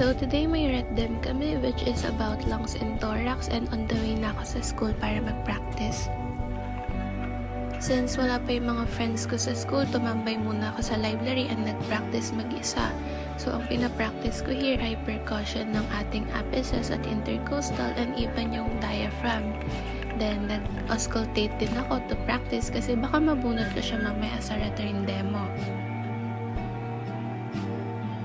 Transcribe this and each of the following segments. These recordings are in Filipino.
So today may red dem kami which is about lungs and thorax, and on the way na ako sa school para mag-practice. Since wala pa yung mga friends ko sa school, tumambay muna ako sa library and nag-practice mag-isa. So ang pinapractice ko here ay percussion ng ating apices at intercostal and even yung diaphragm. Then nag-auscultate din ako to practice kasi baka mabunot ko siya mamaya sa return demo.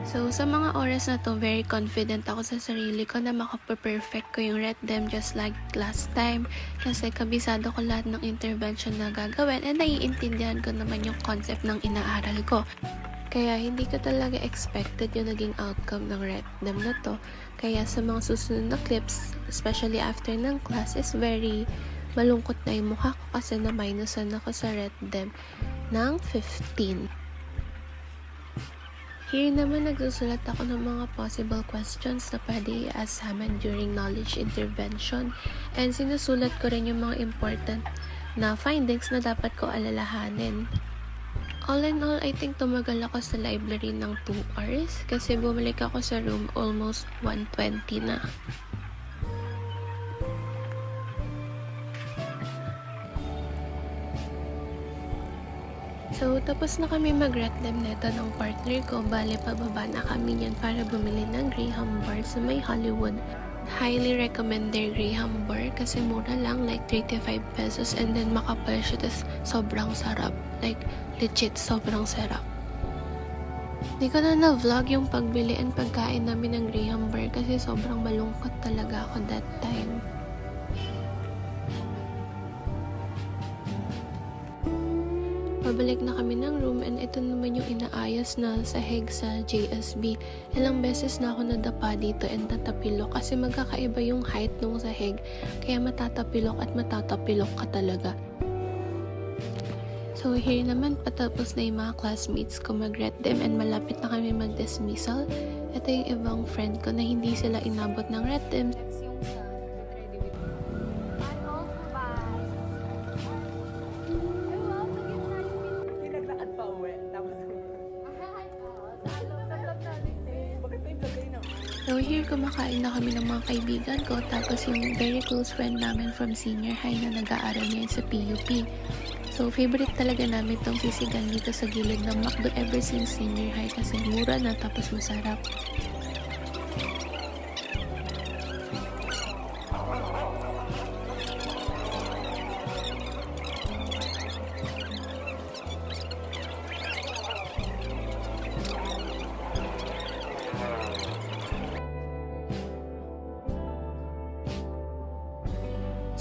So, sa mga oras na to, very confident ako sa sarili ko na makaperfect ko yung red dem just like last time. Kasi kabisado ko lahat ng intervention na gagawin and naiintindihan ko naman yung concept ng inaaral ko. Kaya hindi ko talaga expected yung naging outcome ng red dem na to. Kaya sa mga susunod na clips, especially after ng class, is very malungkot na yung mukha ko kasi na-minusan ako sa red dem ng 15. Here naman nagsusulat ako ng mga possible questions na pwede i-ask naman during knowledge intervention, and sinusulat ko rin yung mga important na findings na dapat ko alalahanin. All in all, I think tumagal ako sa library ng 2 hours kasi bumalik ako sa room almost 1:20 na. So, tapos na kami mag-red dem neto ng partner ko. Bale, pababa na kami niyan para bumili ng Graham bar sa may Hollywood. Highly recommend their Graham bar kasi mura lang, like 35 pesos, and then makapal siya, tas sobrang sarap. Like, legit, sobrang sarap. Hindi ko na na-vlog yung pagbili and pagkain namin ng Graham bar kasi sobrang malungkot talaga ako that time. Pabalik na kami ng room and ito naman yung inaayos na sahig sa JSB. Ilang beses na ako nadapa dito and tatapilok kasi magkakaiba yung height ng sahig. Kaya matatapilok at matatapilok ka talaga. So here naman, patapos na yung mga classmates ko mag-red dem and malapit na kami mag-dismissal. Ito yung ibang friend ko na hindi sila inabot ng red dem. So here, kumakain na kami ng mga kaibigan ko, tapos yung very close friend namin from senior high na nag-aaral ngayon sa PUP. So favorite talaga namin tong sisigan dito sa gilid ng McDo ever since senior high kasi mura na tapos masarap.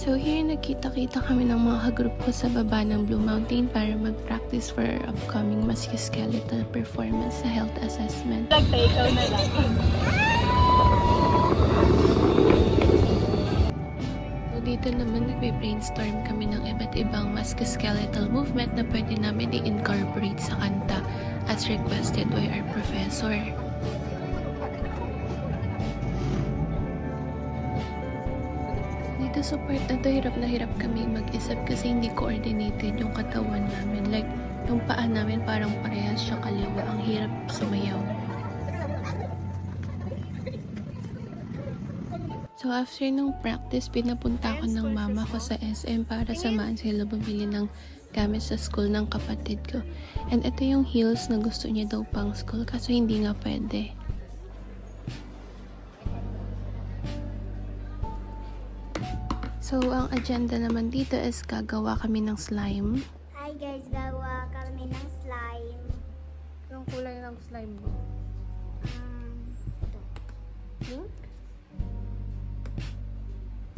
So here, nagkita-kita kami ng mga group ko sa baba ng Blue Mountain para mag-practice for our upcoming musculoskeletal performance sa health assessment. Ikaw na lang. So dito naman nagbe-brainstorm kami ng iba't ibang musculoskeletal movement na pwede namin i-incorporate sa kanta as requested by our professor. Dito sa part na to, hirap na hirap kami mag-isip kasi hindi coordinated yung katawan namin. Like, yung paa namin parang parehas siyang kaliwa. Ang hirap sumayaw. So, after nung practice, pinapunta ko ng mama ko sa SM para samahan sila bumili ng gamit sa school ng kapatid ko. And ito yung heels na gusto niya daw pang school kaso hindi nga pwede. So, ang agenda naman dito is gagawa kami ng slime. Hi guys, gawa kami ng slime. Yung kulay ng slime mo? Ito. Pink?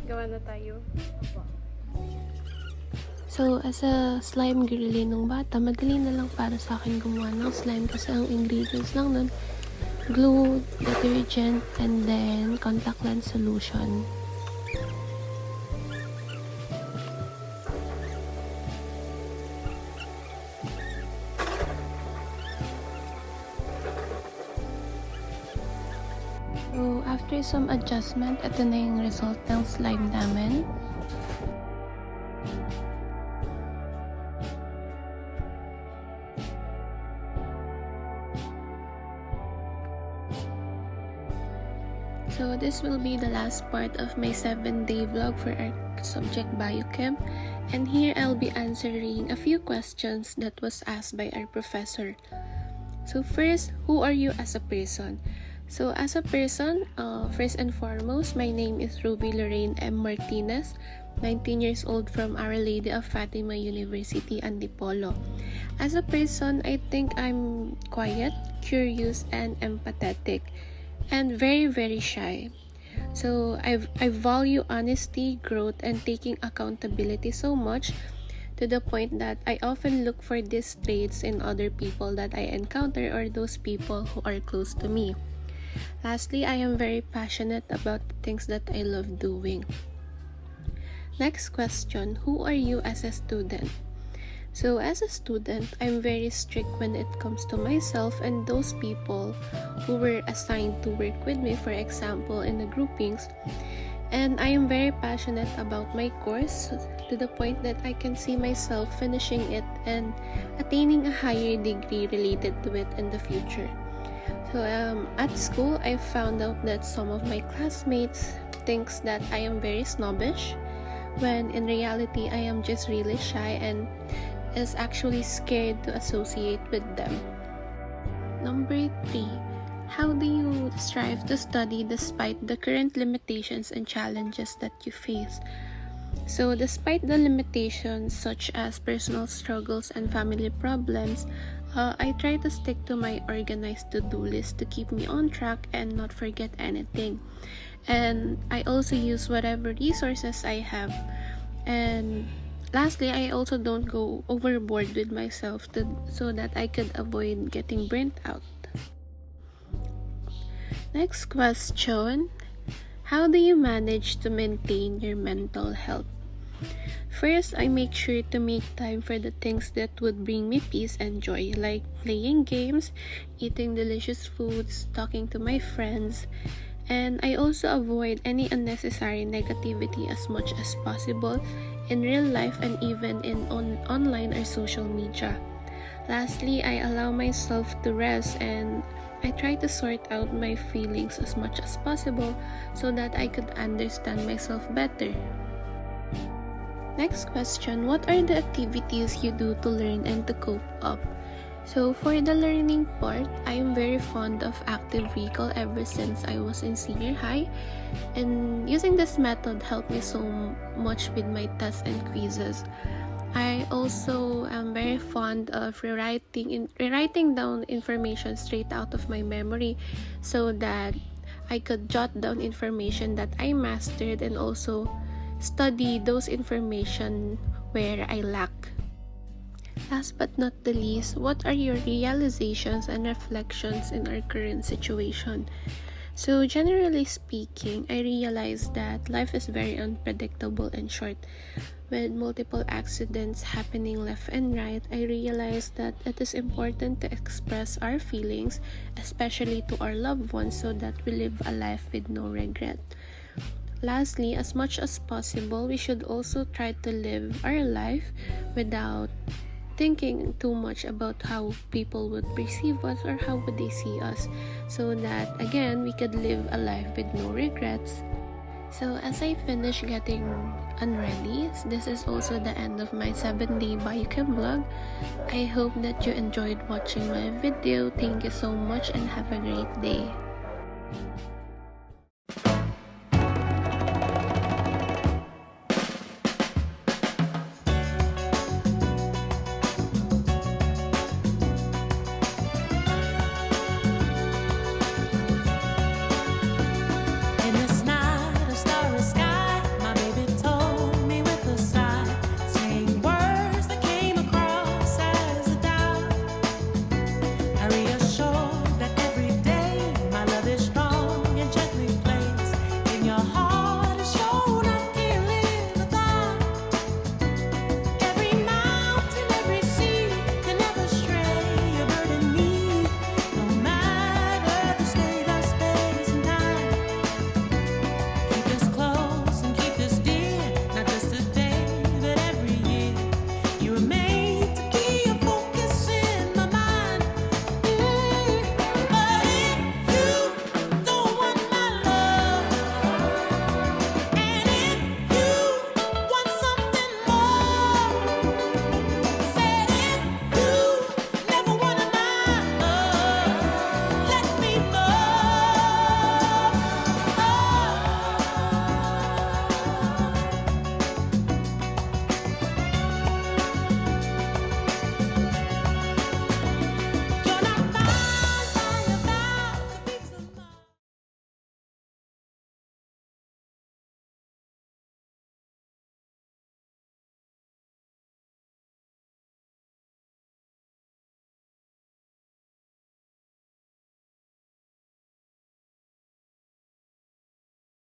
Gawa na tayo. So, as a slime girly nung bata, madali na lang para sa akin gumawa ng slime kasi ang ingredients lang nun, glue, detergent, and then contact lens solution. So, after some adjustment, ito na yung result ng slime namin. So this will be the last part of my 7-day vlog for our subject Biochem. And here I'll be answering a few questions that was asked by our professor. So first, who are you as a person? So as a person, first and foremost, my name is Ruby Lorraine M. Martinez, 19 years old from Our Lady of Fatima University, Antipolo. As a person, I think I'm quiet, curious, and empathetic, and very, very shy. So I value honesty, growth, and taking accountability so much to the point that I often look for these traits in other people that I encounter or those people who are close to me. Lastly, I am very passionate about the things that I love doing. Next question, who are you as a student? So as a student, I'm very strict when it comes to myself and those people who were assigned to work with me, for example, in the groupings. And I am very passionate about my course to the point that I can see myself finishing it and attaining a higher degree related to it in the future. So at school, I found out that some of my classmates thinks that I am very snobbish, when in reality I am just really shy and is actually scared to associate with them. Number 3. How do you strive to study despite the current limitations and challenges that you face? So despite the limitations such as personal struggles and family problems, I try to stick to my organized to-do list to keep me on track and not forget anything. And I also use whatever resources I have. And lastly, I also don't go overboard with myself so that I could avoid getting burnt out. Next question, how do you manage to maintain your mental health? First, I make sure to make time for the things that would bring me peace and joy, like playing games, eating delicious foods, talking to my friends, and I also avoid any unnecessary negativity as much as possible in real life and even in online or social media. Lastly, I allow myself to rest and I try to sort out my feelings as much as possible so that I could understand myself better. Next question, what are the activities you do to learn and to cope up? So for the learning part, I am very fond of active recall ever since I was in senior high, and using this method helped me so much with my tests and quizzes. I also am very fond of rewriting down information straight out of my memory so that I could jot down information that I mastered and also study those information where I lack. Last but not the least, what are your realizations and reflections in our current situation? So generally speaking, I realized that life is very unpredictable and short. With multiple accidents happening left and right, I realized that it is important to express our feelings, especially to our loved ones, so that we live a life with no regret. Lastly, as much as possible, we should also try to live our life without thinking too much about how people would perceive us or how would they see us, so that again we could live a life with no regrets. So as I finish getting unready, this is also the end of my 7-day Biochem vlog. I hope that you enjoyed watching my video. Thank you so much and have a great day.